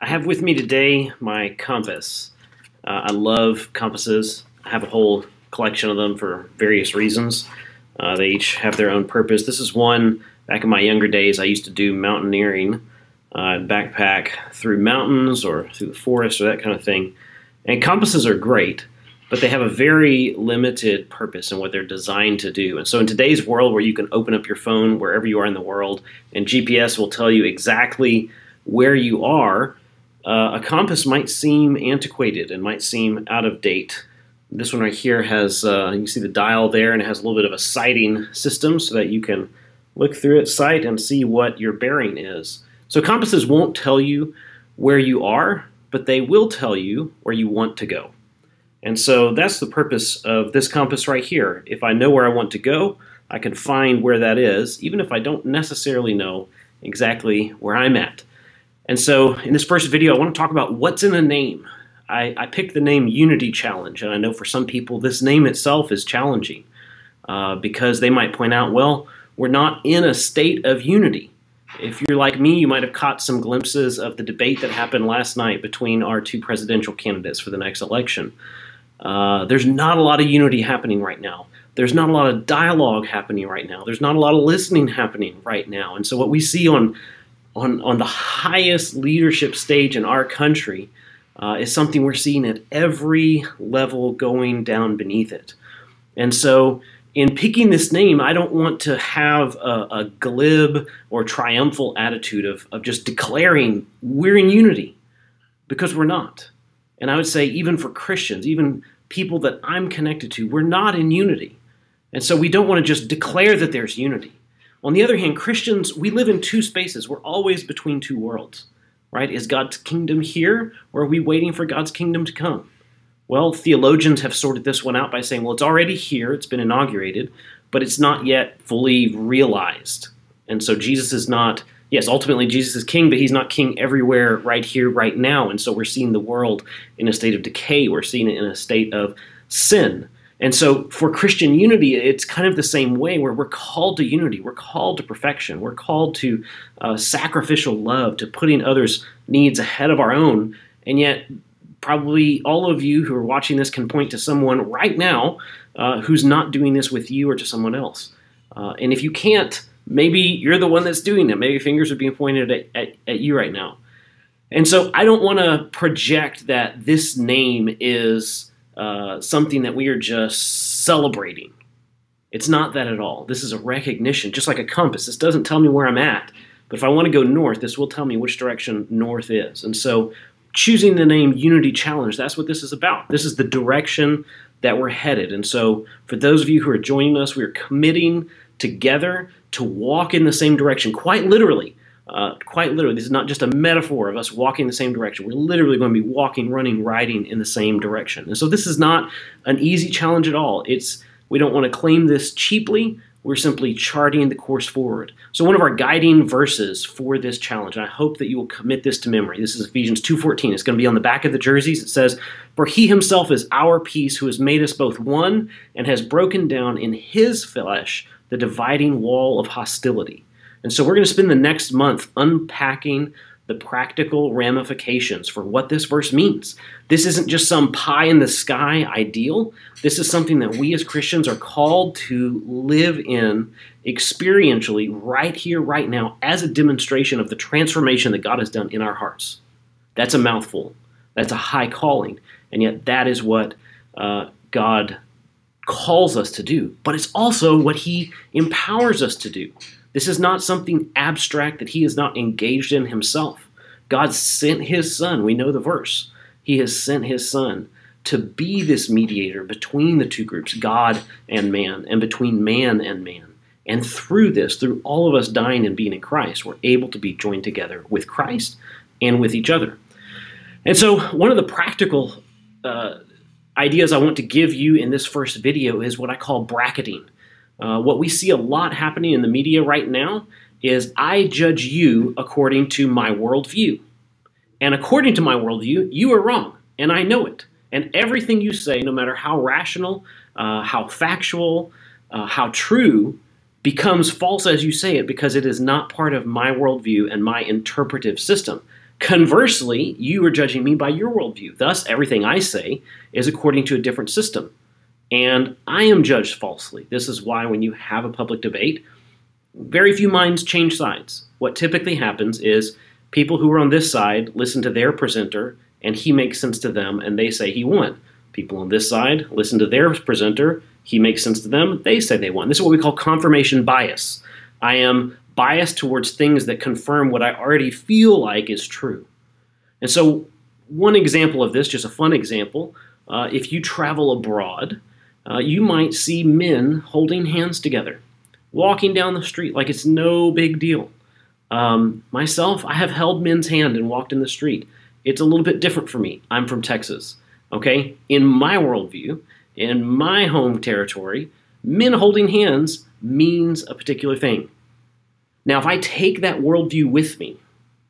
I have with me today my compass. I love compasses. I have a whole collection of them for various reasons. They each have their own purpose. This is one, back in my younger days, I used to do mountaineering, backpack through mountains or through the forest or that kind of thing. And compasses are great, but they have a very limited purpose in what they're designed to do. And so in today's world where you can open up your phone wherever you are in the world and GPS will tell you exactly where you are, a compass might seem antiquated and might seem out of date. This one right here has, you can see the dial there, and it has a little bit of a sighting system so that you can look through its sight and see what your bearing is. So compasses won't tell you where you are, but they will tell you where you want to go. And so that's the purpose of this compass right here. If I know where I want to go, I can find where that is, even if I don't necessarily know exactly where I'm at. And so in this first video, I want to talk about what's in a name. I picked the name Unity Challenge, and I know for some people this name itself is challenging because they might point out, well, we're not in a state of unity. If you're like me, you might have caught some glimpses of the debate that happened last night between our two presidential candidates for the next election. There's not a lot of unity happening right now. There's not a lot of dialogue happening right now. There's not a lot of listening happening right now. And so what we see on the highest leadership stage in our country is something we're seeing at every level going down beneath it. And so in picking this name, I don't want to have a glib or triumphal attitude of just declaring we're in unity, because we're not. And I would say even for Christians, even people that I'm connected to, we're not in unity. And so we don't want to just declare that there's unity. On the other hand, Christians, we live in two spaces. We're always between two worlds, right? Is God's kingdom here, or are we waiting for God's kingdom to come? Well, theologians have sorted this one out by saying, well, it's already here, it's been inaugurated, but it's not yet fully realized. And so Jesus is not, yes, ultimately Jesus is king, but he's not king everywhere right here, right now. And so we're seeing the world in a state of decay. We're seeing it in a state of sin. And so for Christian unity, it's kind of the same way, where we're called to unity. We're called to perfection. We're called to sacrificial love, to putting others' needs ahead of our own. And yet, probably all of you who are watching this can point to someone right now who's not doing this with you or to someone else. And if you can't, maybe you're the one that's doing it. Maybe fingers are being pointed at you right now. And so I don't want to project that this name is something that we are just celebrating. It's not that at all. This is a recognition, just like a compass. This doesn't tell me where I'm at, but if I want to go north, this will tell me which direction north is. And so choosing the name Unity Challenge, that's what this is about. This is the direction that we're headed. And so for those of you who are joining us, we are committing together to walk in the same direction, quite literally. Quite literally, this is not just a metaphor of us walking the same direction. We're literally going to be walking, running, riding in the same direction. And so this is not an easy challenge at all. We don't want to claim this cheaply. We're simply charting the course forward. So one of our guiding verses for this challenge, and I hope that you will commit this to memory. This is Ephesians 2:14. It's going to be on the back of the jerseys. It says, "For he himself is our peace, who has made us both one and has broken down in his flesh the dividing wall of hostility." And so we're going to spend the next month unpacking the practical ramifications for what this verse means. This isn't just some pie-in-the-sky ideal. This is something that we as Christians are called to live in experientially right here, right now, as a demonstration of the transformation that God has done in our hearts. That's a mouthful. That's a high calling. And yet that is what God calls us to do. But it's also what he empowers us to do. This is not something abstract that he is not engaged in himself. God sent his son. We know the verse. He has sent his son to be this mediator between the two groups, God and man, and between man and man. And through this, through all of us dying and being in Christ, we're able to be joined together with Christ and with each other. And so one of the practical ideas I want to give you in this first video is what I call bracketing. What we see a lot happening in the media right now is I judge you according to my worldview. And according to my worldview, you are wrong, and I know it. And everything you say, no matter how rational, how factual, how true, becomes false as you say it because it is not part of my worldview and my interpretive system. Conversely, you are judging me by your worldview. Thus, everything I say is according to a different system. And I am judged falsely. This is why when you have a public debate, very few minds change sides. What typically happens is people who are on this side listen to their presenter, and he makes sense to them, and they say he won. People on this side listen to their presenter, he makes sense to them, they say they won. This is what we call confirmation bias. I am biased towards things that confirm what I already feel like is true. And so one example of this, just a fun example, if you travel abroad, you might see men holding hands together, walking down the street like it's no big deal. Myself, I have held men's hand and walked in the street. It's a little bit different for me. I'm from Texas, okay? In my worldview, in my home territory, men holding hands means a particular thing. Now, if I take that worldview with me,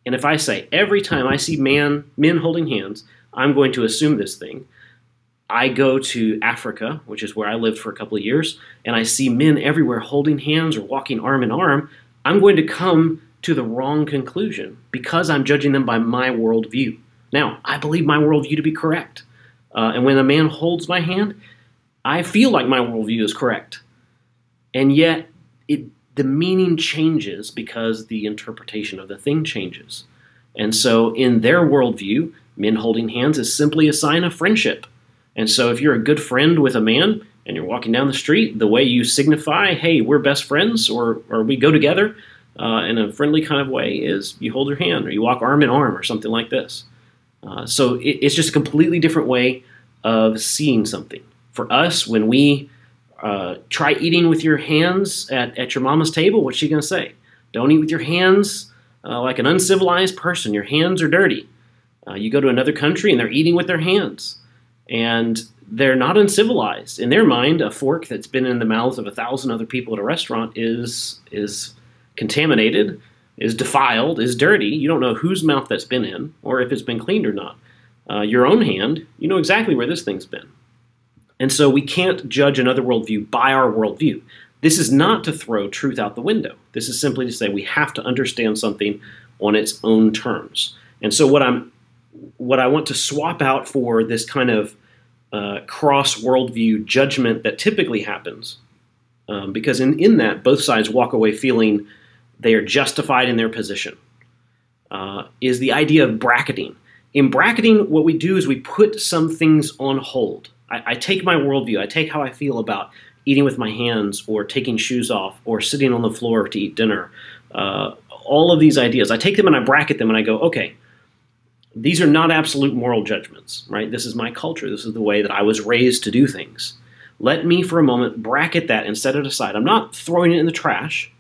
and if I say every time I see men holding hands, I'm going to assume this thing, I go to Africa, which is where I lived for a couple of years, and I see men everywhere holding hands or walking arm in arm, I'm going to come to the wrong conclusion because I'm judging them by my worldview. Now, I believe my worldview to be correct. And when a man holds my hand, I feel like my worldview is correct. And yet, the meaning changes because the interpretation of the thing changes. And so in their worldview, men holding hands is simply a sign of friendship. And so if you're a good friend with a man and you're walking down the street, the way you signify, hey, we're best friends or we go together in a friendly kind of way is you hold your hand or you walk arm in arm or something like this. So it's just a completely different way of seeing something. For us, when we try eating with your hands at your mama's table, what's she going to say? Don't eat with your hands like an uncivilized person. Your hands are dirty. You go to another country and they're eating with their hands. And they're not uncivilized. In their mind, a fork that's been in the mouths of 1,000 other people at a restaurant is contaminated, is defiled, is dirty. You don't know whose mouth that's been in or if it's been cleaned or not. Your own hand, you know exactly where this thing's been. And so we can't judge another worldview by our worldview. This is not to throw truth out the window. This is simply to say we have to understand something on its own terms. And so what I want to swap out for this kind of cross worldview judgment that typically happens, because in that, both sides walk away feeling they are justified in their position, is the idea of bracketing. In bracketing, what we do is we put some things on hold. I take my worldview, I take how I feel about eating with my hands or taking shoes off or sitting on the floor to eat dinner, all of these ideas. I take them and I bracket them and I go, okay, these are not absolute moral judgments, right? This is my culture. This is the way that I was raised to do things. Let me, for a moment, bracket that and set it aside. I'm not throwing it in the trash.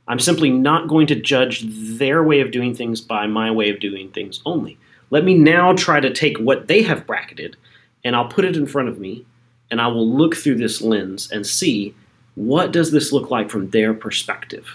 I'm simply not going to judge their way of doing things by my way of doing things only. Let me now try to take what they have bracketed, and I'll put it in front of me, and I will look through this lens and see what does this look like from their perspective.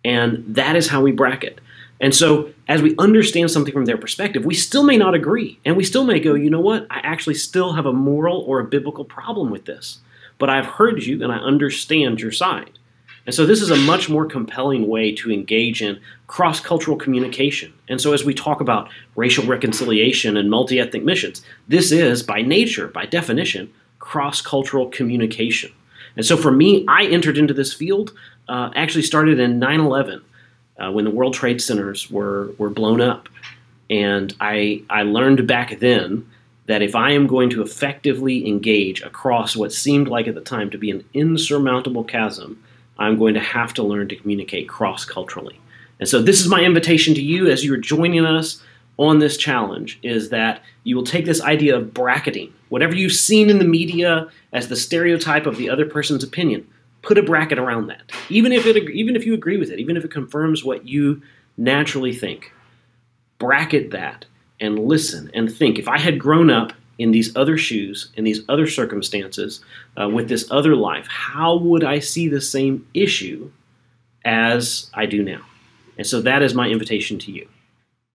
And that is how we bracket. And so as we understand something from their perspective, we still may not agree. And we still may go, you know what? I actually still have a moral or a biblical problem with this. But I've heard you and I understand your side. And so this is a much more compelling way to engage in cross-cultural communication. And so as we talk about racial reconciliation and multi-ethnic missions, this is, by nature, by definition, cross-cultural communication. And so for me, I entered into this field, actually started in 9/11. When the World Trade Centers were blown up. And I learned back then that if I am going to effectively engage across what seemed like at the time to be an insurmountable chasm, I'm going to have to learn to communicate cross-culturally. And so this is my invitation to you as you're joining us on this challenge, is that you will take this idea of bracketing, whatever you've seen in the media as the stereotype of the other person's opinion, put a bracket around that. Even if you agree with it, even if it confirms what you naturally think, bracket that and listen and think. If I had grown up in these other shoes, in these other circumstances, with this other life, how would I see the same issue as I do now? And so that is my invitation to you.